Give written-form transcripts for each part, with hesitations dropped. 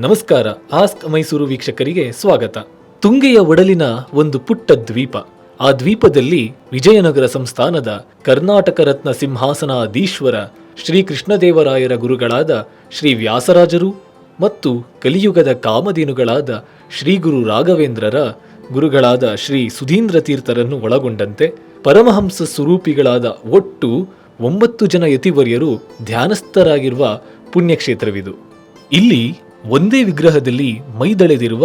ನಮಸ್ಕಾರ. ಆಸ್ಕ್ ಮೈಸೂರು ವೀಕ್ಷಕರಿಗೆ ಸ್ವಾಗತ. ತುಂಗೆಯ ಒಡಲಿನ ಒಂದು ಪುಟ್ಟ ದ್ವೀಪ. ಆ ದ್ವೀಪದಲ್ಲಿ ವಿಜಯನಗರ ಸಂಸ್ಥಾನದ ಕರ್ನಾಟಕ ರತ್ನ ಸಿಂಹಾಸನಾಧೀಶ್ವರ ಶ್ರೀ ಕೃಷ್ಣದೇವರಾಯರ ಗುರುಗಳಾದ ಶ್ರೀ ವ್ಯಾಸರಾಜರು ಮತ್ತು ಕಲಿಯುಗದ ಕಾಮಧೇನುಗಳಾದ ಶ್ರೀ ಗುರು ರಾಘವೇಂದ್ರರ ಗುರುಗಳಾದ ಶ್ರೀ ಸುಧೀಂದ್ರ ತೀರ್ಥರನ್ನು ಒಳಗೊಂಡಂತೆ ಪರಮಹಂಸ ಸ್ವರೂಪಿಗಳಾದ ಒಟ್ಟು 9 ಜನ ಯತಿವರ್ಯರು ಧ್ಯಾನಸ್ಥರಾಗಿರುವ ಪುಣ್ಯಕ್ಷೇತ್ರವಿದು. ಇಲ್ಲಿ ಒಂದೇ ವಿಗ್ರಹದಲ್ಲಿ ಮೈದಳೆದಿರುವ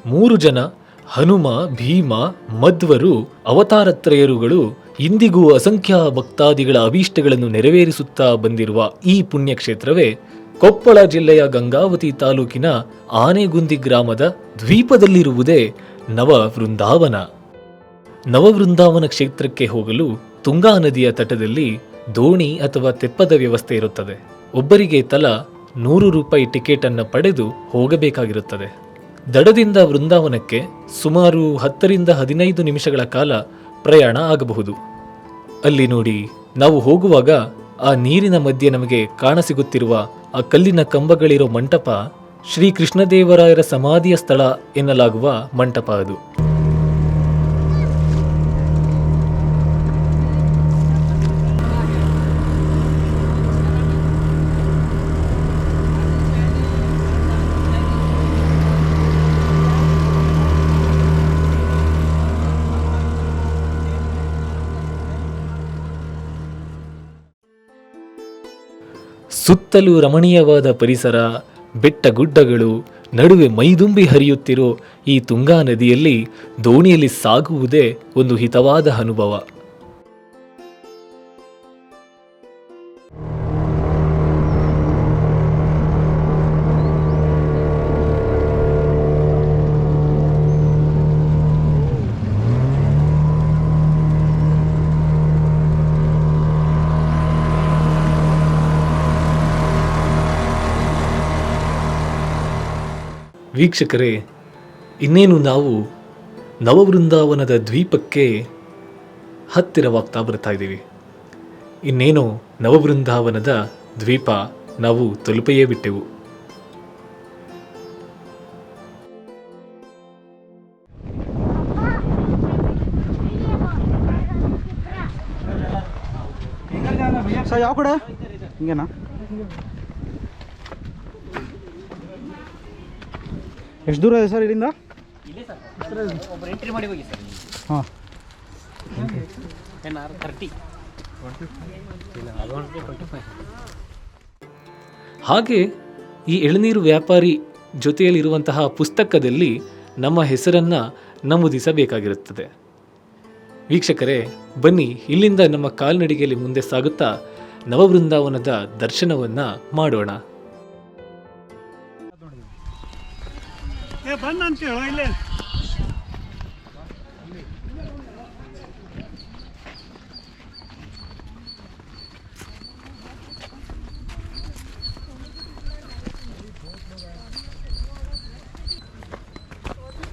3 ಜನ ಹನುಮ, ಭೀಮ, ಮಧ್ವರು ಅವತಾರತ್ರಯರುಗಳು ಇಂದಿಗೂ ಅಸಂಖ್ಯ ಭಕ್ತಾದಿಗಳ ಅಭೀಷ್ಟಗಳನ್ನು ನೆರವೇರಿಸುತ್ತಾ ಬಂದಿರುವ ಈ ಪುಣ್ಯಕ್ಷೇತ್ರವೇ ಕೊಪ್ಪಳ ಜಿಲ್ಲೆಯ ಗಂಗಾವತಿ ತಾಲೂಕಿನ ಆನೆಗುಂದಿ ಗ್ರಾಮದ ದ್ವೀಪದಲ್ಲಿರುವುದೇ ನವವೃಂದಾವನ. ನವವೃಂದಾವನ ಕ್ಷೇತ್ರಕ್ಕೆ ಹೋಗಲು ತುಂಗಾ ನದಿಯ ತಟದಲ್ಲಿ ದೋಣಿ ಅಥವಾ ತೆಪ್ಪದ ವ್ಯವಸ್ಥೆ ಇರುತ್ತದೆ. ಒಬ್ಬರಿಗೆ ತಲಾ 100 ರೂಪಾಯಿ ಟಿಕೆಟ್ ಅನ್ನು ಪಡೆದು ಹೋಗಬೇಕಾಗಿರುತ್ತದೆ. ದಡದಿಂದ ವೃಂದಾವನಕ್ಕೆ ಸುಮಾರು 10 ರಿಂದ 15 ನಿಮಿಷಗಳ ಕಾಲ ಪ್ರಯಾಣ ಆಗಬಹುದು. ಅಲ್ಲಿ ನೋಡಿ, ನಾವು ಹೋಗುವಾಗ ಆ ನೀರಿನ ಮಧ್ಯೆ ನಮಗೆ ಕಾಣಸಿಗುತ್ತಿರುವ ಆ ಕಲ್ಲಿನ ಕಂಬಗಳಿರೋ ಮಂಟಪ ಶ್ರೀ ಕೃಷ್ಣದೇವರಾಯರ ಸಮಾಧಿಯ ಸ್ಥಳ ಎನ್ನಲಾಗುವ ಮಂಟಪ ಅದು. ಸುತ್ತಲೂ ರಮಣೀಯವಾದ ಪರಿಸರ, ಬೆಟ್ಟ ಗುಡ್ಡಗಳು, ನಡುವೆ ಮೈದುಂಬಿ ಹರಿಯುತ್ತಿರೋ ಈ ತುಂಗಾ ನದಿಯಲ್ಲಿ ದೋಣಿಯಲ್ಲಿ ಸಾಗುವುದೇ ಒಂದು ಹಿತವಾದ ಅನುಭವ. ವೀಕ್ಷಕರೇ, ಇನ್ನೇನು ನಾವು ನವವೃಂದಾವನದ ದ್ವೀಪಕ್ಕೆ ಹತ್ತಿರವಾಗ್ತಾ ಬರ್ತಾ ಇದ್ದೀವಿ. ಇನ್ನೇನು ನವವೃಂದಾವನದ ದ್ವೀಪ ನಾವು ತಲುಪೆಯೇ ಬಿಟ್ಟೆವು. ಯಾವ ಕಡೆ ಹಿಂಗೇನಾ? ಎಷ್ಟು ದೂರ ಇದೆ ಸರ್ ಇಲ್ಲಿಂದ? ಹಾಂ, ಹಾಗೆ ಈ ಎಳನೀರು ವ್ಯಾಪಾರಿ ಜೊತೆಯಲ್ಲಿರುವಂತಹ ಪುಸ್ತಕದಲ್ಲಿ ನಮ್ಮ ಹೆಸರನ್ನು ನಮೂದಿಸಬೇಕಾಗಿರುತ್ತದೆ. ವೀಕ್ಷಕರೇ, ಬನ್ನಿ ಇಲ್ಲಿಂದ ನಮ್ಮ ಕಾಲ್ನಡಿಗೆಯಲ್ಲಿ ಮುಂದೆ ಸಾಗುತ್ತಾ ನವವೃಂದಾವನದ ದರ್ಶನವನ್ನು ಮಾಡೋಣ.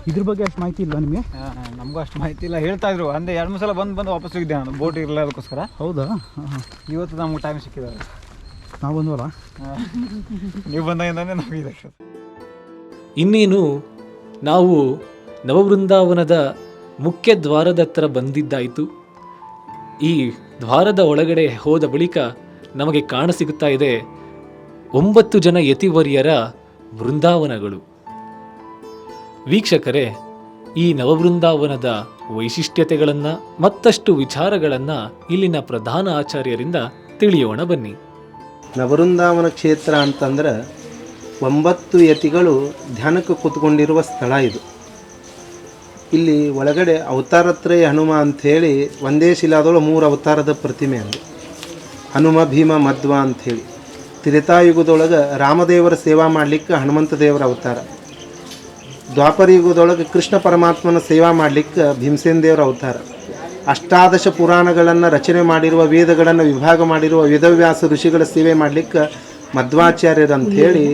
ಇದ್ರ ಬಗ್ಗೆ ಅಷ್ಟು ಮಾಹಿತಿ ಇಲ್ಲ ನಿಮಗೆ? ನಮಗೂ ಅಷ್ಟು ಮಾಹಿತಿ ಇಲ್ಲ. ಹೇಳ್ತಾ ಇದ್ರು ಅಂದರೆ 2-3 ಸಲ ಬಂದು ವಾಪಸ್ ಹೋಗಿದ್ದೆ ನಾನು, ಬೋಟ್ ಇರಲ್ಲ ಅದಕ್ಕೋಸ್ಕರ. ಹೌದಾ? ಇವತ್ತು ನಮ್ಗೆ ಟೈಮ್ ಸಿಕ್ಕಿದ್ದಾರೆ. ನಾವು ಬಂದ್ವಲ್ಲ, ನೀವು ಬಂದಾಗಿಂದಾನೆ ನಮಗೆ. ಇನ್ನೇನು ನಾವು ನವವೃಂದಾವನದ ಮುಖ್ಯ ದ್ವಾರದ ಹತ್ರ ಬಂದಿದ್ದಾಯಿತು. ಈ ದ್ವಾರದ ಒಳಗಡೆ ಹೋದ ಬಳಿಕ ನಮಗೆ ಕಾಣಸಿಗುತ್ತಾ ಇದೆ 9 ಜನ ಯತಿವರ್ಯರ ವೃಂದಾವನಗಳು. ವೀಕ್ಷಕರೇ, ಈ ನವವೃಂದಾವನದ ವೈಶಿಷ್ಟ್ಯತೆಗಳನ್ನು ಮತ್ತಷ್ಟು ವಿಚಾರಗಳನ್ನು ಇಲ್ಲಿನ ಪ್ರಧಾನ ಆಚಾರ್ಯರಿಂದ ತಿಳಿಯೋಣ ಬನ್ನಿ. ನವವೃಂದಾವನ ಕ್ಷೇತ್ರ ಅಂತಂದ್ರೆ 9 ಯತಿಗಳು ಧ್ಯಾನಕ್ಕೆ ಕೂತ್ಕೊಂಡಿರುವ ಸ್ಥಳ ಇದು. ಇಲ್ಲಿ ಒಳಗಡೆ ಅವತಾರತ್ರಯ ಹನುಮ ಅಂಥೇಳಿ ಒಂದೇ ಶಿಲಾದೊಳಗೆ 3 ಅವತಾರದ ಪ್ರತಿಮೆ ಅದು. ಹನುಮ ಭೀಮ ಮಧ್ವ ಅಂಥೇಳಿ. ತ್ರೇತಾಯುಗದೊಳಗೆ ರಾಮದೇವರ ಸೇವಾ ಮಾಡಲಿಕ್ಕೆ ಹನುಮಂತ ದೇವರ ಅವತಾರ. ದ್ವಾಪರ ಯುಗದೊಳಗೆ ಕೃಷ್ಣ ಪರಮಾತ್ಮನ ಸೇವಾ ಮಾಡಲಿಕ್ಕೆ ಭೀಮಸೇನ ದೇವರ ಅವತಾರ. ಅಷ್ಟಾದಶ ಪುರಾಣಗಳನ್ನು ರಚನೆ ಮಾಡಿರುವ, ವೇದಗಳನ್ನು ವಿಭಾಗ ಮಾಡಿರುವ ವೇದವ್ಯಾಸ ಋಷಿಗಳ ಸೇವೆ ಮಾಡಲಿಕ್ಕೆ ಮಧ್ವಾಚಾರ್ಯರು ಅಂಥೇಳಿ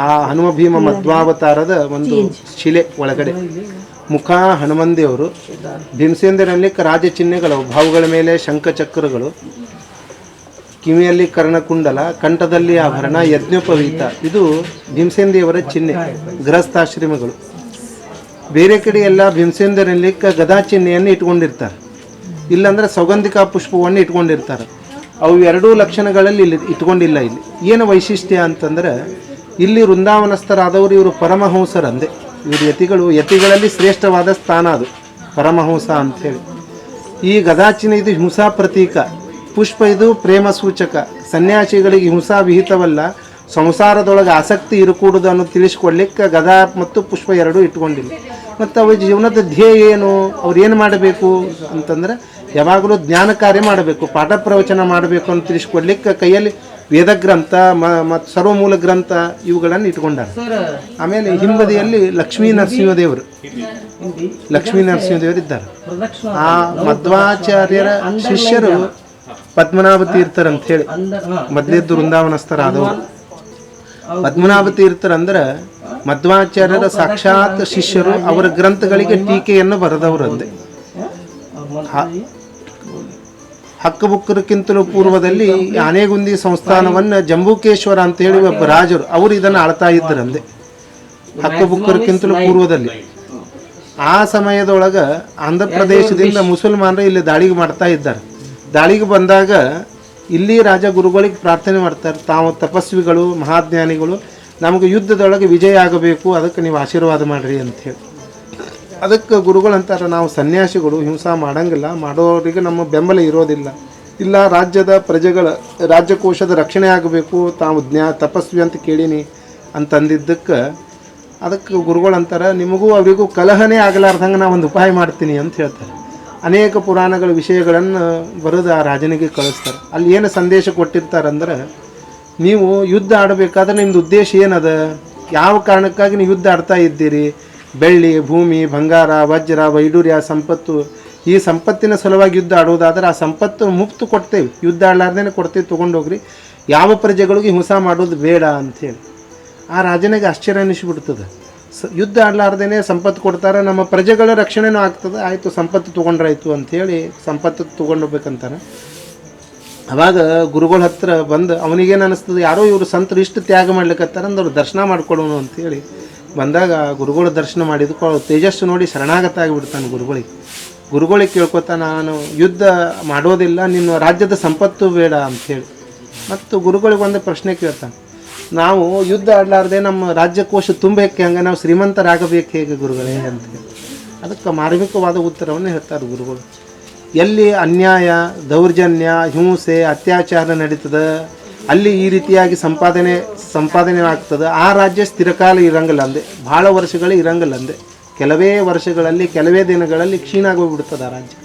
ಆ ಹನುಮ ಭೀಮ ಮಧ್ವಾವತಾರದ ಒಂದು ಶಿಲೆ ಒಳಗಡೆ ಮುಖ ಹನುಮನ್ ದೇವರು. ಭೀಮಸೇನ ದೇವರಲ್ಲಿಕ್ಕೆ ರಾಜ ಚಿಹ್ನೆಗಳು, ಬಾವುಗಳ ಮೇಲೆ ಶಂಖಚಕ್ರಗಳು, ಕಿವಿಯಲ್ಲಿ ಕರ್ಣಕುಂಡಲ, ಕಂಠದಲ್ಲಿ ಆಭರಣ, ಯಜ್ಞೋಪವೀತ. ಇದು ಭೀಮಸೇನ ದೇವರ ಚಿಹ್ನೆ, ಗೃಹಸ್ಥಾಶ್ರಮಗಳು. ಬೇರೆ ಕಡೆ ಎಲ್ಲ ಭೀಮಸೇನ ದೇವರಲ್ಲಿಕ್ಕೆ ಗದಾ ಚಿಹ್ನೆಯನ್ನು ಇಟ್ಕೊಂಡಿರ್ತಾರೆ, ಇಲ್ಲಾಂದ್ರೆ ಸೌಗಂಧಿಕ ಪುಷ್ಪವನ್ನು ಇಟ್ಕೊಂಡಿರ್ತಾರೆ. ಅವು ಎರಡೂ ಲಕ್ಷಣಗಳಲ್ಲಿ ಇಲ್ಲಿ ಇಟ್ಕೊಂಡಿಲ್ಲ. ಇಲ್ಲಿ ಏನು ವೈಶಿಷ್ಟ್ಯ ಅಂತಂದ್ರೆ, ಇಲ್ಲಿ ವೃಂದಾವನಸ್ಥರಾದವರು ಇವರು ಪರಮಹಂಸರಂದೆ. ಇವರು ಯತಿಗಳಲ್ಲಿ ಶ್ರೇಷ್ಠವಾದ ಸ್ಥಾನ ಅದು ಪರಮಹಂಸ ಅಂಥೇಳಿ. ಈ ಗದಾಚಿನ ಇದು ಹಿಂಸಾ ಪ್ರತೀಕ, ಪುಷ್ಪ ಇದು ಪ್ರೇಮ ಸೂಚಕ. ಸನ್ಯಾಸಿಗಳಿಗೆ ಹಿಂಸಾ ವಿಹಿತವಲ್ಲ, ಸಂಸಾರದೊಳಗೆ ಆಸಕ್ತಿ ಇರಕೂಡುದು ಅನ್ನೋದು ತಿಳಿಸ್ಕೊಡ್ಲಿಕ್ಕೆ ಗದಾ ಮತ್ತು ಪುಷ್ಪ ಎರಡೂ ಇಟ್ಕೊಂಡಿಲ್ಲ. ಮತ್ತು ಅವ್ರ ಜೀವನದ ಧ್ಯೇಯ ಏನು, ಅವ್ರು ಏನು ಮಾಡಬೇಕು ಅಂತಂದ್ರೆ ಯಾವಾಗಲೂ ಜ್ಞಾನ ಕಾರ್ಯ ಮಾಡಬೇಕು, ಪಾಠ ಪ್ರವಚನ ಮಾಡಬೇಕು ಅಂತ ತಿಳಿಸ್ಕೊಡ್ಲಿಕ್ಕೆ ಕೈಯಲ್ಲಿ ವೇದಗ್ರಂಥ ಮತ್ತು ಸರ್ವಮೂಲ ಗ್ರಂಥ ಇವುಗಳನ್ನು ಇಟ್ಕೊಂಡಾರೆ. ಆಮೇಲೆ ಹಿಂಬದಿಯಲ್ಲಿ ಲಕ್ಷ್ಮೀ ನರಸಿಂಹದೇವರು ಇದ್ದಾರೆ. ಆ ಮಧ್ವಾಚಾರ್ಯರ ಶಿಷ್ಯರು ಪದ್ಮನಾಭ ತೀರ್ಥರಂತ ಹೇಳಿ ಮೊದಲೇದ್ದು ವೃಂದಾವನಸ್ಥರಾದವರು. ಪದ್ಮನಾಭ ತೀರ್ಥರಂದ್ರೆ ಮಧ್ವಾಚಾರ್ಯರ ಸಾಕ್ಷಾತ್ ಶಿಷ್ಯರು. ಅವರ ಗ್ರಂಥಗಳಿಗೆ ಟೀಕೆಯನ್ನು ಬರೆದವರು ಅಂದೆ. ಹಕ್ಕಬುಕ್ಕರಕ್ಕಿಂತಲೂ ಪೂರ್ವದಲ್ಲಿ ಆನೆಗುಂದಿ ಸಂಸ್ಥಾನವನ್ನು ಜಂಬೂಕೇಶ್ವರ ಅಂತ ಹೇಳಿ ಒಬ್ಬ ರಾಜರು ಅವರು ಇದನ್ನು ಆಳ್ತಾ ಇದ್ದರಂದೆ. ಹಕ್ಕಬುಕ್ಕರಕ್ಕಿಂತಲೂ ಪೂರ್ವದಲ್ಲಿ ಆ ಸಮಯದೊಳಗೆ ಆಂಧ್ರ ಪ್ರದೇಶದಿಂದ ಮುಸಲ್ಮಾನರು ಇಲ್ಲಿ ದಾಳಿಗೆ ಮಾಡ್ತಾ ಇದ್ದಾರೆ. ದಾಳಿಗೆ ಬಂದಾಗ ಇಲ್ಲಿ ರಾಜ ಗುರುಗಳಿಗೆ ಪ್ರಾರ್ಥನೆ ಮಾಡ್ತಾರೆ, ತಾವು ತಪಸ್ವಿಗಳು ಮಹಾಜ್ಞಾನಿಗಳು, ನಮಗೆ ಯುದ್ಧದೊಳಗೆ ವಿಜಯ ಆಗಬೇಕು, ಅದಕ್ಕೆ ನೀವು ಆಶೀರ್ವಾದ ಮಾಡಿರಿ ಅಂಥೇಳಿ. ಅದಕ್ಕೆ ಗುರುಗಳು ಅಂತಾರೆ, ನಾವು ಸನ್ಯಾಸಿಗಳು ಹಿಂಸಾ ಮಾಡಂಗಿಲ್ಲ, ಮಾಡೋರಿಗೆ ನಮ್ಮ ಬೆಂಬಲ ಇರೋದಿಲ್ಲ, ಇಲ್ಲ ರಾಜ್ಯದ ಪ್ರಜೆಗಳ ರಾಜ್ಯಕೋಶದ ರಕ್ಷಣೆ ಆಗಬೇಕು, ತಾವು ತಪಸ್ವಿ ಅಂತ ಕೇಳೀನಿ ಅಂತಂದಿದ್ದಕ್ಕೆ ಅದಕ್ಕೆ ಗುರುಗಳು ಅಂತಾರೆ, ನಿಮಗೂ ಅವರಿಗೂ ಕಲಹನೇ ಆಗಲಾರ್ದಂಗೆ ನಾವು ಒಂದು ಉಪಾಯ ಮಾಡ್ತೀನಿ ಅಂತ ಹೇಳ್ತಾರೆ. ಅನೇಕ ಪುರಾಣಗಳ ವಿಷಯಗಳನ್ನು ಬರೆದು ಆ ರಾಜನಿಗೆ ಕಳಿಸ್ತಾರೆ. ಅಲ್ಲಿ ಏನು ಸಂದೇಶ ಕೊಟ್ಟಿರ್ತಾರಂದ್ರೆ, ನೀವು ಯುದ್ಧ ಆಡಬೇಕಾದ್ರೆ ನಿಮ್ಮದು ಉದ್ದೇಶ ಏನದ, ಯಾವ ಕಾರಣಕ್ಕಾಗಿ ನೀವು ಯುದ್ಧ ಆಡ್ತಾ ಇದ್ದೀರಿ, ಬೆಳ್ಳಿ ಭೂಮಿ ಬಂಗಾರ ವಜ್ರ ವೈಡೂರ್ಯ ಸಂಪತ್ತು, ಈ ಸಂಪತ್ತಿನ ಸಲುವಾಗಿ ಯುದ್ಧ ಆಡೋದಾದ್ರೆ ಆ ಸಂಪತ್ತು ಮುಕ್ತು ಕೊಡ್ತೇವೆ, ಯುದ್ಧ ಆಡಲಾರ್ದೇನೆ ಕೊಡ್ತೇವೆ, ತೊಗೊಂಡೋಗ್ರಿ, ಯಾವ ಪ್ರಜೆಗಳಿಗೂ ಹಿಂಸಾ ಮಾಡೋದು ಬೇಡ ಅಂಥೇಳಿ. ಆ ರಾಜನಿಗೆ ಆಶ್ಚರ್ಯ ಅನ್ನಿಸ್ಬಿಡ್ತದೆ. ಯುದ್ಧ ಆಡಲಾರ್ದೇನೆ ಸಂಪತ್ತು ಕೊಡ್ತಾರೆ, ನಮ್ಮ ಪ್ರಜೆಗಳ ರಕ್ಷಣೆನೂ ಆಗ್ತದೆ, ಆಯಿತು ಸಂಪತ್ತು ತೊಗೊಂಡ್ರಾಯ್ತು ಅಂಥೇಳಿ ಸಂಪತ್ತು ತೊಗೊಂಡೋಗ್ಬೇಕಂತಾನೆ. ಅವಾಗ ಗುರುಗಳ ಹತ್ರ ಬಂದು ಅವನಿಗೇನು ಅನ್ನಿಸ್ತದೆ, ಯಾರೋ ಇವರು ಸಂತರು ಇಷ್ಟು ತ್ಯಾಗ ಮಾಡ್ಲಿಕ್ಕತ್ತಾರ ಅಂದ್ರೆ ದರ್ಶನ ಮಾಡ್ಕೊಡೋಣ ಅಂಥೇಳಿ ಬಂದಾಗ ಗುರುಗಳ ದರ್ಶನ ಮಾಡಿದಕ್ಕೂ ಅವ್ರು ತೇಜಸ್ಸು ನೋಡಿ ಶರಣಾಗತ ಆಗಿಬಿಡ್ತಾನೆ ಗುರುಗಳಿಗೆ ಕೇಳ್ಕೊತ, ನಾನು ಯುದ್ಧ ಮಾಡೋದಿಲ್ಲ, ನಿನ್ನ ರಾಜ್ಯದ ಸಂಪತ್ತು ಬೇಡ ಅಂಥೇಳಿ. ಮತ್ತು ಗುರುಗಳಿಗೆ ಒಂದು ಪ್ರಶ್ನೆ ಕೇಳ್ತಾನೆ, ನಾವು ಯುದ್ಧ ಆಡಲಾರ್ದೆ ನಮ್ಮ ರಾಜ್ಯಕೋಶ ತುಂಬಕ್ಕೆ ಹಂಗೆ ನಾವು ಶ್ರೀಮಂತರಾಗಬೇಕು ಹೇಗೆ ಗುರುಗಳೇ ಅಂತೇಳಿ. ಅದಕ್ಕೆ ಮಾರ್ಮಿಕವಾದ ಉತ್ತರವನ್ನು ಹೇಳ್ತಾರೆ ಗುರುಗಳು. ಎಲ್ಲಿ ಅನ್ಯಾಯ ದೌರ್ಜನ್ಯ ಹಿಂಸೆ ಅತ್ಯಾಚಾರ ನಡೀತದೆ, ಅಲ್ಲಿ ಈ ರೀತಿಯಾಗಿ ಸಂಪಾದನೆ ಆಗ್ತದೆ, ಆ ರಾಜ್ಯ ಸ್ಥಿರಕಾಲ ಇರಂಗಿಲ್ಲ ಅಂದೆ, ಭಾಳ ವರ್ಷಗಳು ಇರಂಗಿಲ್ಲ ಅಂದೆ, ಕೆಲವೇ ವರ್ಷಗಳಲ್ಲಿ ಕೆಲವೇ ದಿನಗಳಲ್ಲಿ ಕ್ಷೀಣ ಆಗೋಗ್ಬಿಡ್ತದೆ ಆ ರಾಜ್ಯ.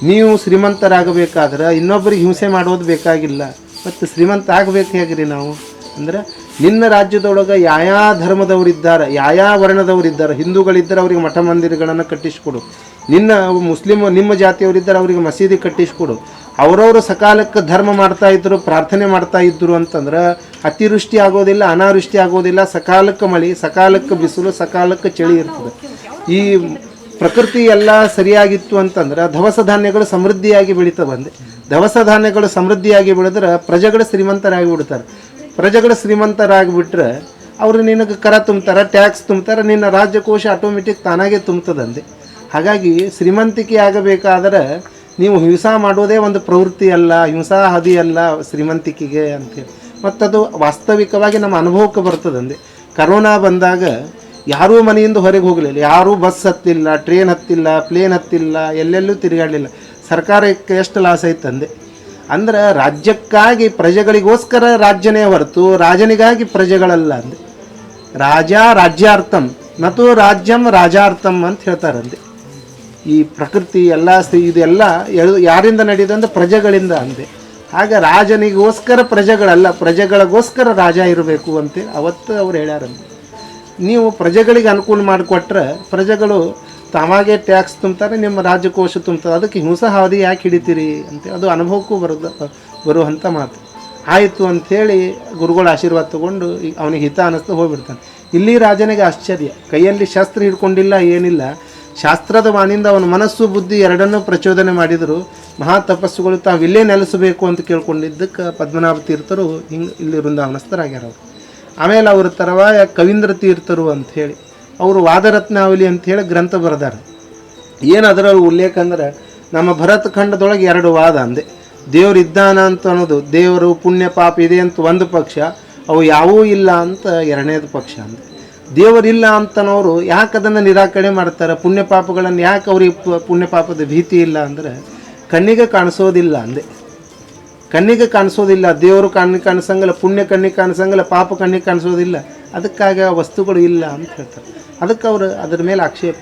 ನೀವು ಶ್ರೀಮಂತರಾಗಬೇಕಾದ್ರೆ ಇನ್ನೊಬ್ಬರಿಗೆ ಹಿಂಸೆ ಮಾಡೋದು ಬೇಕಾಗಿಲ್ಲ, ಮತ್ತು ಶ್ರೀಮಂತ ಆಗಬೇಕು ಹೇಗ್ರಿ ನಾವು ಅಂದರೆ, ನಿನ್ನ ರಾಜ್ಯದೊಳಗೆ ಯಾಯಾ ಧರ್ಮದವರಿದ್ದಾರೆ, ಯಾಯಾ ವರ್ಣದವರಿದ್ದಾರೆ, ಹಿಂದೂಗಳಿದ್ದರೆ ಅವರಿಗೆ ಮಠ ಮಂದಿರಗಳನ್ನು ಕಟ್ಟಿಸ್ಕೊಡು, ನಿಮ್ಮ ಜಾತಿಯವರಿದ್ದರೆ ಅವರಿಗೆ ಮಸೀದಿ ಕಟ್ಟಿಸ್ಕೊಡು, ಅವರವರು ಸಕಾಲಕ್ಕೆ ಧರ್ಮ ಮಾಡ್ತಾ ಇದ್ದರು, ಪ್ರಾರ್ಥನೆ ಮಾಡ್ತಾ ಇದ್ದರು ಅಂತಂದ್ರೆ ಅತಿವೃಷ್ಟಿ ಆಗೋದಿಲ್ಲ, ಅನಾವೃಷ್ಟಿ ಆಗೋದಿಲ್ಲ, ಸಕಾಲಕ್ಕೆ ಮಳೆ, ಸಕಾಲಕ್ಕೆ ಬಿಸಿಲು, ಸಕಾಲಕ್ಕೆ ಚಳಿ ಇರ್ತದೆ. ಈ ಪ್ರಕೃತಿ ಎಲ್ಲ ಸರಿಯಾಗಿತ್ತು ಅಂತಂದ್ರೆ ದವಸ ಧಾನ್ಯಗಳು ಸಮೃದ್ಧಿಯಾಗಿ ಬೆಳೀತಾ ಬಂದೆ. ದವಸ ಧಾನ್ಯಗಳು ಸಮೃದ್ಧಿಯಾಗಿ ಬೆಳೆದ್ರೆ ಪ್ರಜೆಗಳು ಶ್ರೀಮಂತರಾಗಿ ಬಿಡ್ತಾರೆ. ಪ್ರಜೆಗಳು ಶ್ರೀಮಂತರಾಗಿಬಿಟ್ರೆ ಅವರು ನಿನಗೆ ಕರ ತುಂಬ್ತಾರೆ, ಟ್ಯಾಕ್ಸ್ ತುಂಬ್ತಾರೆ, ನಿನ್ನ ರಾಜ್ಯಕೋಶ ಆಟೋಮೆಟಿಕ್ ತಾನಾಗೆ ತುಂಬ್ತದಂದೆ. ಹಾಗಾಗಿ ಶ್ರೀಮಂತಿಕೆ ಆಗಬೇಕಾದ್ರೆ ನೀವು ಹಿಂಸಾ ಮಾಡೋದೇ ಒಂದು ಪ್ರವೃತ್ತಿ ಅಲ್ಲ, ಹಿಂಸಾ ಹಾದಿ ಅಲ್ಲ ಶ್ರೀಮಂತಿಕೆಗೆ ಅಂತೇಳಿ. ಮತ್ತದು ವಾಸ್ತವಿಕವಾಗಿ ನಮ್ಮ ಅನುಭವಕ್ಕೆ ಬರ್ತದಂದೆ. ಕರೋನಾ ಬಂದಾಗ ಯಾರೂ ಮನೆಯಿಂದ ಹೊರಗೆ ಹೋಗಲಿಲ್ಲ, ಯಾರೂ ಬಸ್ ಹತ್ತಿಲ್ಲ, ಟ್ರೈನ್ ಹತ್ತಿಲ್ಲ, ಪ್ಲೇನ್ ಹತ್ತಿಲ್ಲ, ಎಲ್ಲೆಲ್ಲೂ ತಿರುಗಾಡಲಿಲ್ಲ. ಸರ್ಕಾರಕ್ಕೆ ಎಷ್ಟು ಲಾಸ್ ಐತಂದೆ ಅಂದ್ರೆ, ರಾಜ್ಯಕ್ಕಾಗಿ ಪ್ರಜೆಗಳಿಗೋಸ್ಕರ ರಾಜ್ಯನೇ ಹೊರತು ರಾಜನಿಗಾಗಿ ಪ್ರಜೆಗಳಲ್ಲ ಅಂದೆ. ರಾಜ ರಾಜ್ಯಾರ್ಥಂ ನತು ರಾಜ್ಯಂ ರಾಜಾರ್ಥಂ ಅಂತ ಹೇಳ್ತಾರಂದೆ. ಈ ಪ್ರಕೃತಿ ಎಲ್ಲ ಇದೆಲ್ಲ ಯಾರಿಂದ ನಡೆಯುತ್ತೆ ಅಂದರೆ ಪ್ರಜೆಗಳಿಂದ ಅಂದೆ. ಆಗ ರಾಜನಿಗೋಸ್ಕರ ಪ್ರಜೆಗಳಲ್ಲ, ಪ್ರಜೆಗಳಿಗೋಸ್ಕರ ರಾಜ ಇರಬೇಕು ಅಂತೇಳಿ ಅವತ್ತು ಅವ್ರು ಹೇಳ್ಯಾರಂತ. ನೀವು ಪ್ರಜೆಗಳಿಗೆ ಅನುಕೂಲ ಮಾಡಿಕೊಟ್ರೆ ಪ್ರಜೆಗಳು ತಾವಾಗೇ ಟ್ಯಾಕ್ಸ್ ತುಂಬ್ತಾರೆ, ನಿಮ್ಮ ರಾಜ್ಯಕೋಶ ತುಂಬ್ತಾರೆ. ಅದಕ್ಕೆ ಹಿಂಸಾ ಹಾವದಿ ಯಾಕೆ ಹಿಡಿತೀರಿ ಅಂತೇಳಿ ಅದು ಅನುಭವಕ್ಕೂ ಬರುವಂಥ ಮಾತು. ಆಯಿತು ಅಂಥೇಳಿ ಗುರುಗಳ ಆಶೀರ್ವಾದ ತೊಗೊಂಡು ಅವನಿಗೆ ಹಿತ ಅನ್ನಿಸ್ತು ಹೋಗ್ಬಿಡ್ತಾನೆ. ಇಲ್ಲಿ ರಾಜನಿಗೆ ಆಶ್ಚರ್ಯ, ಕೈಯಲ್ಲಿ ಶಸ್ತ್ರ ಹಿಡ್ಕೊಂಡಿಲ್ಲ, ಏನಿಲ್ಲ, ಶಾಸ್ತ್ರದ ವಾಣಿಯಿಂದ ಅವನ ಮನಸ್ಸು ಬುದ್ಧಿ ಎರಡನ್ನೂ ಪ್ರಚೋದನೆ ಮಾಡಿದರು. ಮಹಾ ತಪಸ್ಸುಗಳು ತಾವಿಲ್ಲೇ ನೆಲೆಸಬೇಕು ಅಂತ ಕೇಳ್ಕೊಂಡಿದ್ದಕ್ಕೆ ಪದ್ಮನಾಭ ತೀರ್ಥರು ಹಿಂಗೆ ಇಲ್ಲಿ ವೃಂದಾವನಸ್ಥರಾಗ್ಯಾರ ಅವರು. ಆಮೇಲೆ ಅವ್ರ ತರುವಾಯ ಕವೀಂದ್ರ ತೀರ್ಥರು ಅಂಥೇಳಿ ಅವರು ವಾದರತ್ನಾವಲಿ ಅಂಥೇಳಿ ಗ್ರಂಥ ಬರೆದಾರೆ. ಏನು ಅದರಲ್ಲಿ ಉಲ್ಲೇಖ ಅಂದ್ರೆ, ನಮ್ಮ ಭರತ ಖಂಡದೊಳಗೆ 2 ವಾದ ಅಂದೆ. ದೇವ್ರು ಇದ್ದಾನ ಅಂತ ಅನ್ನೋದು, ದೇವರು ಪುಣ್ಯ ಪಾಪ ಇದೆ ಅಂತ ಒಂದು ಪಕ್ಷ, ಅವು ಯಾವೂ ಇಲ್ಲ ಅಂತ 2ನೇದು ಪಕ್ಷ ಅಂದೆ. ದೇವರಿಲ್ಲ ಅಂತನವರು ಯಾಕೆ ಅದನ್ನು ನಿರಾಕರಣೆ ಮಾಡ್ತಾರೆ? ಪುಣ್ಯ ಪಾಪಗಳನ್ನು ಯಾಕೆ ಅವ್ರಿಗೆ ಪುಣ್ಯ ಪಾಪದ ಭೀತಿ ಇಲ್ಲ ಅಂದರೆ, ಕಣ್ಣಿಗೆ ಕಾಣಿಸೋದಿಲ್ಲ ಅಂದೆ. ಕಣ್ಣಿಗೆ ಕಾಣಿಸೋದಿಲ್ಲ, ದೇವರು ಕಣ್ಣಿಗೆ ಕಾಣಿಸಂಗಿಲ್ಲ, ಪುಣ್ಯ ಕಣ್ಣಿಗೆ ಕಾಣಿಸಂಗಿಲ್ಲ, ಪಾಪ ಕಣ್ಣಿಗೆ ಕಾಣಿಸೋದಿಲ್ಲ, ಅದಕ್ಕಾಗಿ ಆ ವಸ್ತುಗಳು ಇಲ್ಲ ಅಂತ ಹೇಳ್ತಾರೆ. ಅದಕ್ಕೆ ಅವರು ಅದ್ರ ಮೇಲೆ ಆಕ್ಷೇಪ.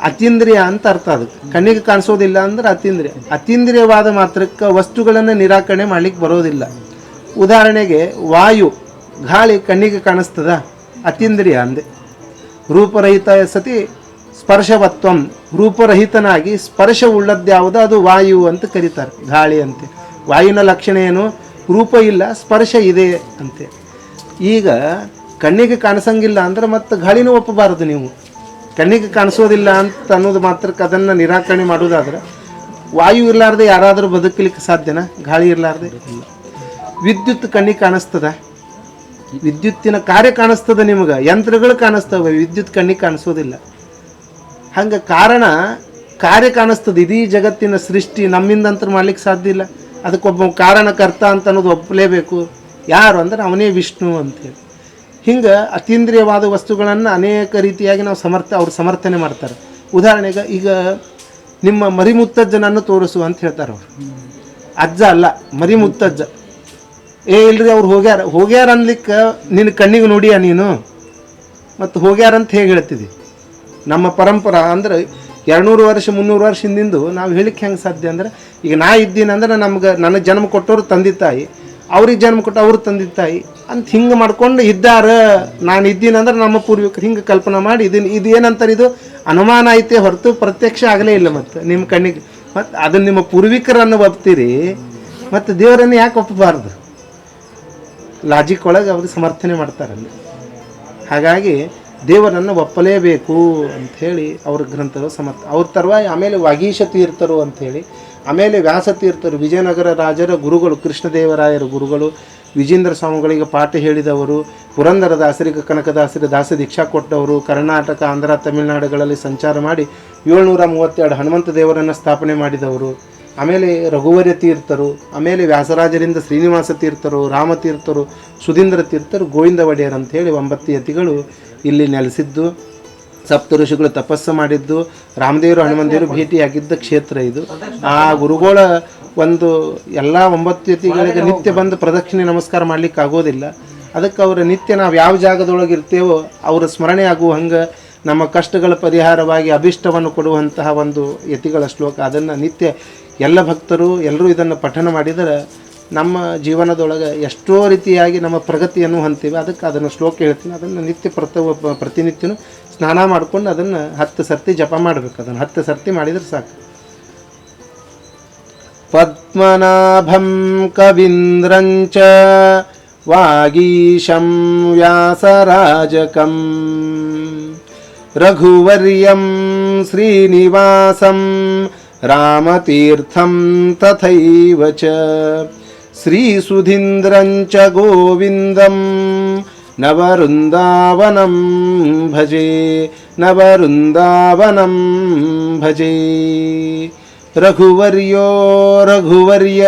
ಅತೀಂದ್ರಿಯ ಅಂತ ಅರ್ಥ. ಅದಕ್ಕೆ ಕಣ್ಣಿಗೆ ಕಾಣಿಸೋದಿಲ್ಲ ಅಂದ್ರೆ ಅತೀಂದ್ರಿಯ. ಅತೀಂದ್ರಿಯವಾದ ಮಾತ್ರಕ್ಕೆ ವಸ್ತುಗಳನ್ನು ನಿರಾಕರಣೆ ಮಾಡ್ಲಿಕ್ಕೆ ಬರೋದಿಲ್ಲ. ಉದಾಹರಣೆಗೆ ವಾಯು, ಗಾಳಿ ಕಣ್ಣಿಗೆ ಕಾಣಿಸ್ತದ? ಅತೀಂದ್ರಿಯ ಅಂದೆ. ರೂಪರಹಿತ ಸತಿ ಸ್ಪರ್ಶವತ್ವಂ, ರೂಪರಹಿತನಾಗಿ ಸ್ಪರ್ಶ ಉಳ್ಳದ್ಯಾವುದು ಅದು ವಾಯು ಅಂತ ಕರೀತಾರೆ, ಗಾಳಿ ಅಂತೆ. ವಾಯುವಿನ ಲಕ್ಷಣ ಏನು? ರೂಪ ಇಲ್ಲ, ಸ್ಪರ್ಶ ಇದೆ ಅಂತೆ. ಈಗ ಕಣ್ಣಿಗೆ ಕಾಣಿಸಂಗಿಲ್ಲ ಅಂದ್ರೆ ಮತ್ತೆ ಗಾಳಿನೂ ಒಪ್ಪಬಾರದು. ನೀವು ಕಣ್ಣಿಗೆ ಕಾಣಿಸೋದಿಲ್ಲ ಅಂತ ಅನ್ನೋದು ಮಾತ್ರಕ್ಕೆ ಅದನ್ನು ನಿರಾಕರಣೆ ಮಾಡೋದಾದ್ರೆ, ವಾಯು ಇರಲಾರ್ದೆ ಯಾರಾದರೂ ಬದುಕಲಿಕ್ಕೆ ಸಾಧ್ಯನಾ? ಗಾಳಿ ಇರಲಾರ್ದೆ ಇಲ್ಲ. ವಿದ್ಯುತ್ ಕಣ್ಣಿಗೆ ಕಾಣಿಸ್ತದ? ವಿದ್ಯುತ್ತಿನ ಕಾರ್ಯ ಕಾಣಿಸ್ತದೆ ನಿಮಗೆ, ಯಂತ್ರಗಳು ಕಾಣಿಸ್ತವೆ, ವಿದ್ಯುತ್ ಕಣ್ಣಿಗೆ ಕಾಣಿಸೋದಿಲ್ಲ. ಹಂಗೆ ಕಾರ್ಯ ಕಾಣಿಸ್ತದೆ. ಇಡೀ ಜಗತ್ತಿನ ಸೃಷ್ಟಿ ನಮ್ಮಿಂದಂತರ ಮಾಡ್ಲಿಕ್ಕೆ ಸಾಧ್ಯ ಇಲ್ಲ. ಅದಕ್ಕೊಬ್ಬ ಕಾರಣಕರ್ತ ಅಂತ ಅನ್ನೋದು ಒಪ್ಪಲೇಬೇಕು. ಯಾರು ಅಂದ್ರೆ ಅವನೇ ವಿಷ್ಣು ಅಂತೇಳಿ. ಹಿಂಗೆ ಅತೀಂದ್ರಿಯವಾದ ವಸ್ತುಗಳನ್ನು ಅನೇಕ ರೀತಿಯಾಗಿ ನಾವು ಅವ್ರು ಸಮರ್ಥನೆ ಮಾಡ್ತಾರೆ. ಉದಾಹರಣೆಗೆ ಈಗ ನಿಮ್ಮ ಮರಿಮುತ್ತಜ್ಜನನ್ನು ತೋರಿಸು ಅಂತ ಹೇಳ್ತಾರೆ ಅವರು. ಅಜ್ಜ ಅಲ್ಲ, ಮರಿಮುತ್ತಜ್ಜ. ಇಲ್ರಿ ಅವ್ರು ಹೋಗ್ಯಾರ ಅನ್ಲಿಕ್ಕೆ ನಿನ್ನ ಕಣ್ಣಿಗೆ ನೋಡಿಯ ನೀನು? ಮತ್ತು ಹೋಗ್ಯಾರಂತ ಹೇಗೆ ಹೇಳ್ತಿದ್ದಿ? ನಮ್ಮ ಪರಂಪರಾ ಅಂದ್ರೆ 200 ವರ್ಷ 300 ವರ್ಷ ಹಿಂದಿಂದು ನಾವು ಹೇಳಿಕ್ಕೆ ಹೆಂಗೆ ಸಾಧ್ಯ ಅಂದ್ರೆ, ಈಗ ನಾ ಇದ್ದೀನಿ ಅಂದ್ರೆ ನನಗೆ ಜನ್ಮ ಕೊಟ್ಟವರು ತಂದೆ ತಾಯಿ, ಅವ್ರಿಗೆ ಜನ್ಮ ಕೊಟ್ಟು ಅವ್ರ ತಂದೆ ತಾಯಿ ಅಂತ ಹಿಂಗೆ ಮಾಡ್ಕೊಂಡು ಇದ್ದಾರೆ. ನಾನು ಇದ್ದೀನಿ ಅಂದ್ರೆ ನಮ್ಮ ಪೂರ್ವಿಕರು ಹಿಂಗೆ ಕಲ್ಪನೆ ಮಾಡಿ ಇದು ಏನಂತಾರೆ, ಇದು ಅನುಮಾನ ಐತೆ ಹೊರತು ಪ್ರತ್ಯಕ್ಷ ಆಗಲೇ ಇಲ್ಲ. ಮತ್ತು ನಿಮ್ಮ ಕಣ್ಣಿಗೆ ಮತ್ತು ಅದನ್ನು ನಿಮ್ಮ ಪೂರ್ವಿಕರನ್ನು ಒಪ್ತೀರಿ, ಮತ್ತು ದೇವರನ್ನು ಯಾಕೆ ಒಪ್ಪಬಾರ್ದು? ಲಾಜಿಕ್ ಒಳಗೆ ಅವ್ರಿಗೆ ಸಮರ್ಥನೆ ಮಾಡ್ತಾರಲ್ಲಿ. ಹಾಗಾಗಿ ದೇವರನ್ನು ಒಪ್ಪಲೇಬೇಕು ಅಂಥೇಳಿ ಅವ್ರ ಗ್ರಂಥಗಳು ಸಮರ್ಥ. ಅವ್ರ ತರುವಾಯ ಆಮೇಲೆ ವಾಗೀಶ ತೀರ್ಥರು ಅಂಥೇಳಿ, ಆಮೇಲೆ ವ್ಯಾಸ ತೀರ್ಥರು, ವಿಜಯನಗರ ರಾಜರ ಗುರುಗಳು, ಕೃಷ್ಣದೇವರಾಯರ ಗುರುಗಳು, ವಿಜೇಂದ್ರ ಸ್ವಾಮಿಗಳಿಗೆ ಪಾಠ ಹೇಳಿದವರು, ಪುರಂದರದಾಸರಿಗೆ ಕನಕದಾಸರಿಗೆ ದಾಸ ದೀಕ್ಷಾ ಕೊಟ್ಟವರು, ಕರ್ನಾಟಕ ಆಂಧ್ರ ತಮಿಳುನಾಡುಗಳಲ್ಲಿ ಸಂಚಾರ ಮಾಡಿ 732 ಹನುಮಂತ ದೇವರನ್ನು ಸ್ಥಾಪನೆ ಮಾಡಿದವರು. ಆಮೇಲೆ ರಘುವರ್ಯ ತೀರ್ಥರು, ಆಮೇಲೆ ವ್ಯಾಸರಾಜರಿಂದ ಶ್ರೀನಿವಾಸ ತೀರ್ಥರು, ರಾಮತೀರ್ಥರು, ಸುಧೀಂದ್ರ ತೀರ್ಥರು, ಗೋವಿಂದ ಒಡೆಯರ್ ಅಂಥೇಳಿ 9 ಯತಿಗಳು ಇಲ್ಲಿ ನೆಲೆಸಿದ್ದು, ಸಪ್ತ ಋಷಿಗಳು ತಪಸ್ಸು ಮಾಡಿದ್ದು, ರಾಮದೇವರು ಹನುಮಂದೇವರು ಭೇಟಿಯಾಗಿದ್ದ ಕ್ಷೇತ್ರ ಇದು. ಆ ಗುರುಗಳ ಒಂದು ಎಲ್ಲ 9 ಯತಿಗಳಿಗೆ ನಿತ್ಯ ಬಂದು ಪ್ರದಕ್ಷಿಣೆ ನಮಸ್ಕಾರ ಮಾಡಲಿಕ್ಕೆ ಆಗೋದಿಲ್ಲ. ಅದಕ್ಕೆ ಅವರ ನಿತ್ಯ ನಾವು ಯಾವ ಜಾಗದೊಳಗೆ ಇರ್ತೇವೋ ಅವರ ಸ್ಮರಣೆ ಆಗುವ ಹಂಗೆ ನಮ್ಮ ಕಷ್ಟಗಳ ಪರಿಹಾರವಾಗಿ ಅಭಿಷ್ಟವನ್ನು ಕೊಡುವಂತಹ ಒಂದು ಯತಿಗಳ ಶ್ಲೋಕ. ಅದನ್ನು ನಿತ್ಯ ಎಲ್ಲ ಭಕ್ತರು ಎಲ್ಲರೂ ಇದನ್ನು ಪಠನ ಮಾಡಿದರೆ ನಮ್ಮ ಜೀವನದೊಳಗೆ ಎಷ್ಟೋ ರೀತಿಯಾಗಿ ನಮ್ಮ ಪ್ರಗತಿಯನ್ನು ಹೊಂತೀವಿ. ಅದಕ್ಕೆ ಅದನ್ನು ಶ್ಲೋಕ ಹೇಳ್ತೀನಿ. ಅದನ್ನು ನಿತ್ಯ ಪ್ರತಿನಿತ್ಯನೂ ಸ್ನಾನ ಮಾಡಿಕೊಂಡು ಅದನ್ನು 10 ಸರ್ತಿ ಜಪ ಮಾಡಬೇಕು. ಅದನ್ನು 10 ಸರ್ತಿ ಮಾಡಿದರೆ ಸಾಕು. ಪದ್ಮನಾಭಂ ಕವೀಂದ್ರಂಚ ವಾಗೀಶಂ ವ್ಯಾಸರಾಜಕಂ ರಘುವರ್ಯಂ ಶ್ರೀನಿವಾಸಂ ರಾಮತೀರ್ಥಂ ತಥೈವ ಚ ಶ್ರೀಸುಧೀಂದ್ರಂಚ ಗೋವಿಂದಂ ನವವೃಂದಾವನಂ ಭಜೆ ನವವೃಂದಾವನಂ ಭಜೆ ರಘುವರ್ಯೋ ರಘುವರ್ಯ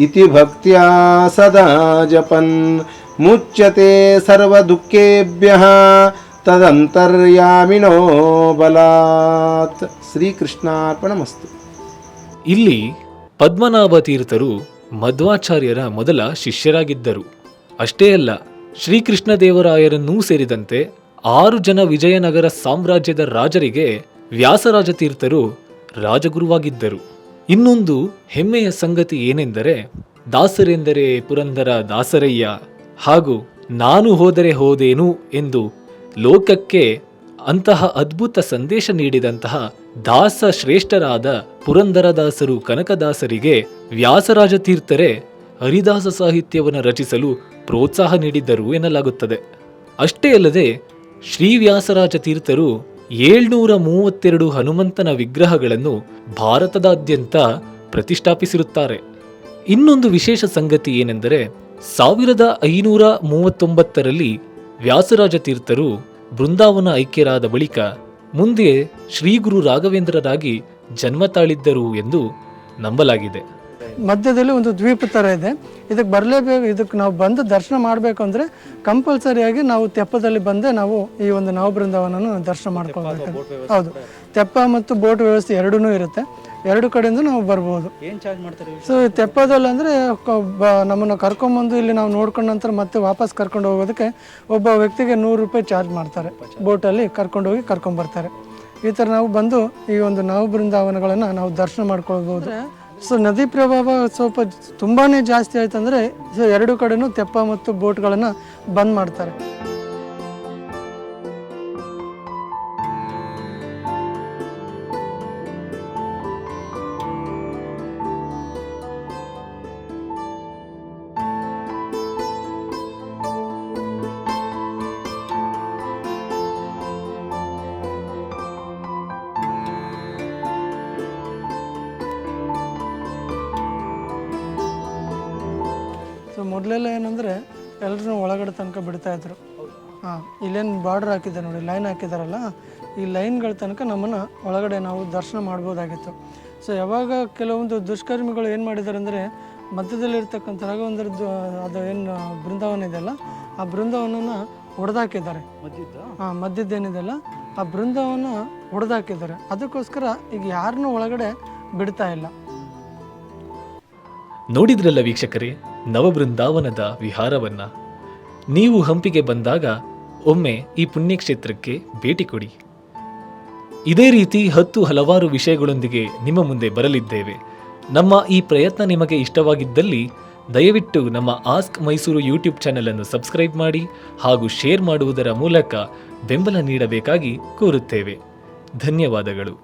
ಇತಿ ಭಕ್ತ್ಯಾ ಸದಾ ಜಪನ್ ಮುಚ್ಯತೆ ಸರ್ವದುಃಖೇಭ್ಯಃ ತದಂತರ್ಯಾಮಿನೋ ಬಲಾತ್. ಶ್ರೀಕೃಷ್ಣಾರ್ಪಣಮಸ್ತು. ಇಲ್ಲಿ ಪದ್ಮನಾಭ ತೀರ್ಥರು ಮಧ್ವಾಚಾರ್ಯರ ಮೊದಲ ಶಿಷ್ಯರಾಗಿದ್ದರು. ಅಷ್ಟೇ ಅಲ್ಲ, ಶ್ರೀಕೃಷ್ಣದೇವರಾಯರನ್ನೂ ಸೇರಿದಂತೆ 6 ಜನ ವಿಜಯನಗರ ಸಾಮ್ರಾಜ್ಯದ ರಾಜರಿಗೆ ವ್ಯಾಸರಾಜ ತೀರ್ಥರು ರಾಜಗುರುವಾಗಿದ್ದರು. ಇನ್ನೊಂದು ಹೆಮ್ಮೆಯ ಸಂಗತಿ ಏನೆಂದರೆ, ದಾಸರೆಂದರೆ ಪುರಂದರ ದಾಸರಯ್ಯ ಹಾಗೂ ನಾನು ಹೋದರೆ ಹೋದೇನು ಎಂದು ಲೋಕಕ್ಕೆ ಅಂತಹ ಅದ್ಭುತ ಸಂದೇಶ ನೀಡಿದಂತಹ ದಾಸ ಶ್ರೇಷ್ಠರಾದ ಪುರಂದರದಾಸರು ಕನಕದಾಸರಿಗೆ ವ್ಯಾಸರಾಜ ತೀರ್ಥರೇ ಹರಿದಾಸ ಸಾಹಿತ್ಯವನ್ನು ರಚಿಸಲು ಪ್ರೋತ್ಸಾಹ ನೀಡಿದ್ದರು ಎನ್ನಲಾಗುತ್ತದೆ. ಅಷ್ಟೇ ಅಲ್ಲದೆ ಶ್ರೀ ವ್ಯಾಸರಾಜ ತೀರ್ಥರು 732 ಹನುಮಂತನ ವಿಗ್ರಹಗಳನ್ನು ಭಾರತದಾದ್ಯಂತ ಪ್ರತಿಷ್ಠಾಪಿಸಿರುತ್ತಾರೆ. ಇನ್ನೊಂದು ವಿಶೇಷ ಸಂಗತಿ ಏನೆಂದರೆ 1539ರಲ್ಲಿ ವ್ಯಾಸರಾಜ ತೀರ್ಥರು ಬೃಂದಾವನ ಐಕ್ಯರಾದ ಬಳಿಕ ಮುಂದೆ ಶ್ರೀ ಗುರು ರಾಘವೇಂದ್ರರಾಗಿ ಜನ್ಮ ತಾಳಿದ್ದರು ಎಂದು ನಂಬಲಾಗಿದೆ. ಮಧ್ಯದಲ್ಲಿ ಒಂದು ದ್ವೀಪ ಥರ ಇದೆ. ಇದಕ್ಕೆ ಬರಲೇಬೇಕು. ಇದಕ್ಕೆ ನಾವು ಬಂದು ದರ್ಶನ ಮಾಡಬೇಕು ಅಂದರೆ ಕಂಪಲ್ಸರಿಯಾಗಿ ನಾವು ತೆಪ್ಪದಲ್ಲಿ ಬಂದೇ ನಾವು ಈ ಒಂದು ನವಬೃಂದಾವನನ ದರ್ಶನ ಮಾಡ್ಕೊಳ್ಬೇಕು. ಹೌದು, ತೆಪ್ಪ ಮತ್ತು ಬೋಟ್ ವ್ಯವಸ್ಥೆ ಎರಡೂ ಇರುತ್ತೆ. ಎರಡು ಕಡೆಯಿಂದ ನಾವು ಬರ್ಬೋದು. ಏನು ಚಾರ್ಜ್ ಮಾಡ್ತಾರೆ? ಸೊ ತೆಪ್ಪದಲ್ಲಿ ಅಂದರೆ ನಮ್ಮನ್ನು ಕರ್ಕೊಂಬಂದು ಇಲ್ಲಿ ನಾವು ನೋಡ್ಕೊಂಡ ನಂತರ ಮತ್ತೆ ವಾಪಸ್ ಕರ್ಕೊಂಡು ಹೋಗೋದಕ್ಕೆ ಒಬ್ಬ ವ್ಯಕ್ತಿಗೆ 100 ರೂಪಾಯಿ ಚಾರ್ಜ್ ಮಾಡ್ತಾರೆ. ಬೋಟಲ್ಲಿ ಕರ್ಕೊಂಡೋಗಿ ಕರ್ಕೊಂಬರ್ತಾರೆ. ಈ ಥರ ನಾವು ಬಂದು ಈ ಒಂದು ನವಬೃಂದಾವನಗಳನ್ನು ನಾವು ದರ್ಶನ ಮಾಡ್ಕೊಳ್ಬೋದು. ಸೊ ನದಿ ಪ್ರಭಾವ ಸ್ವಲ್ಪ ತುಂಬಾ ಜಾಸ್ತಿ ಆಯ್ತಂದರೆ ಸೊ ಎರಡು ಕಡೆನೂ ತೆಪ್ಪ ಮತ್ತು ಬೋಟ್ಗಳನ್ನು ಬಂದ್ ಮಾಡ್ತಾರೆ. ಸೊ ಮೊದಲೆಲ್ಲ ಏನಂದರೆ ಎಲ್ಲರೂ ಒಳಗಡೆ ತನಕ ಬಿಡ್ತಾ ಇದ್ರು. ಇಲ್ಲೇನು ಬಾರ್ಡರ್ ಹಾಕಿದ್ದಾರೆ ನೋಡಿ, ಲೈನ್ ಹಾಕಿದಾರಲ್ಲ, ಈ ಲೈನ್ಗಳ ತನಕ ನಮ್ಮನ್ನು ಒಳಗಡೆ ನಾವು ದರ್ಶನ ಮಾಡ್ಬೋದಾಗಿತ್ತು. ಸೊ ಯಾವಾಗ ಕೆಲವೊಂದು ದುಷ್ಕರ್ಮಿಗಳು ಏನು ಮಾಡಿದ್ದಾರೆ ಅಂದರೆ ಮಧ್ಯದಲ್ಲಿರ್ತಕ್ಕಂಥ ರಾಘವೇಂದ್ರದ್ದು ಅದು ಏನು ಬೃಂದಾವನ ಇದೆಯಲ್ಲ, ಆ ಬೃಂದಾವನನ ಹೊಡೆದಾಕಿದ್ದಾರೆ. ಮಧ್ಯದ್ದೇನಿದೆಯಲ್ಲ ಆ ಬೃಂದಾವನ ಹೊಡೆದಾಕಿದ್ದಾರೆ. ಅದಕ್ಕೋಸ್ಕರ ಈಗ ಯಾರನ್ನೂ ಒಳಗಡೆ ಬಿಡ್ತಾ ಇಲ್ಲ. ನೋಡಿದ್ರಲ್ಲ ವೀಕ್ಷಕರೇ ನವಬೃಂದಾವನದ ವಿಹಾರವನ್ನ. ನೀವು ಹಂಪಿಗೆ ಬಂದಾಗ ಒಮ್ಮೆ ಈ ಪುಣ್ಯಕ್ಷೇತ್ರಕ್ಕೆ ಭೇಟಿ ಕೊಡಿ. ಇದೇ ರೀತಿ ಹಲವಾರು ವಿಷಯಗಳೊಂದಿಗೆ ನಿಮ್ಮ ಮುಂದೆ ಬರಲಿದ್ದೇವೆ. ನಮ್ಮ ಈ ಪ್ರಯತ್ನ ನಿಮಗೆ ಇಷ್ಟವಾಗಿದ್ದಲ್ಲಿ ದಯವಿಟ್ಟು ನಮ್ಮ ಆಸ್ಕ್ ಮೈಸೂರು ಯೂಟ್ಯೂಬ್ ಚಾನೆಲ್ ಅನ್ನು ಸಬ್ಸ್ಕ್ರೈಬ್ ಮಾಡಿ ಹಾಗೂ ಶೇರ್ ಮಾಡುವುದರ ಮೂಲಕ ಬೆಂಬಲ ನೀಡಬೇಕಾಗಿ ಕೋರುತ್ತೇವೆ. ಧನ್ಯವಾದಗಳು.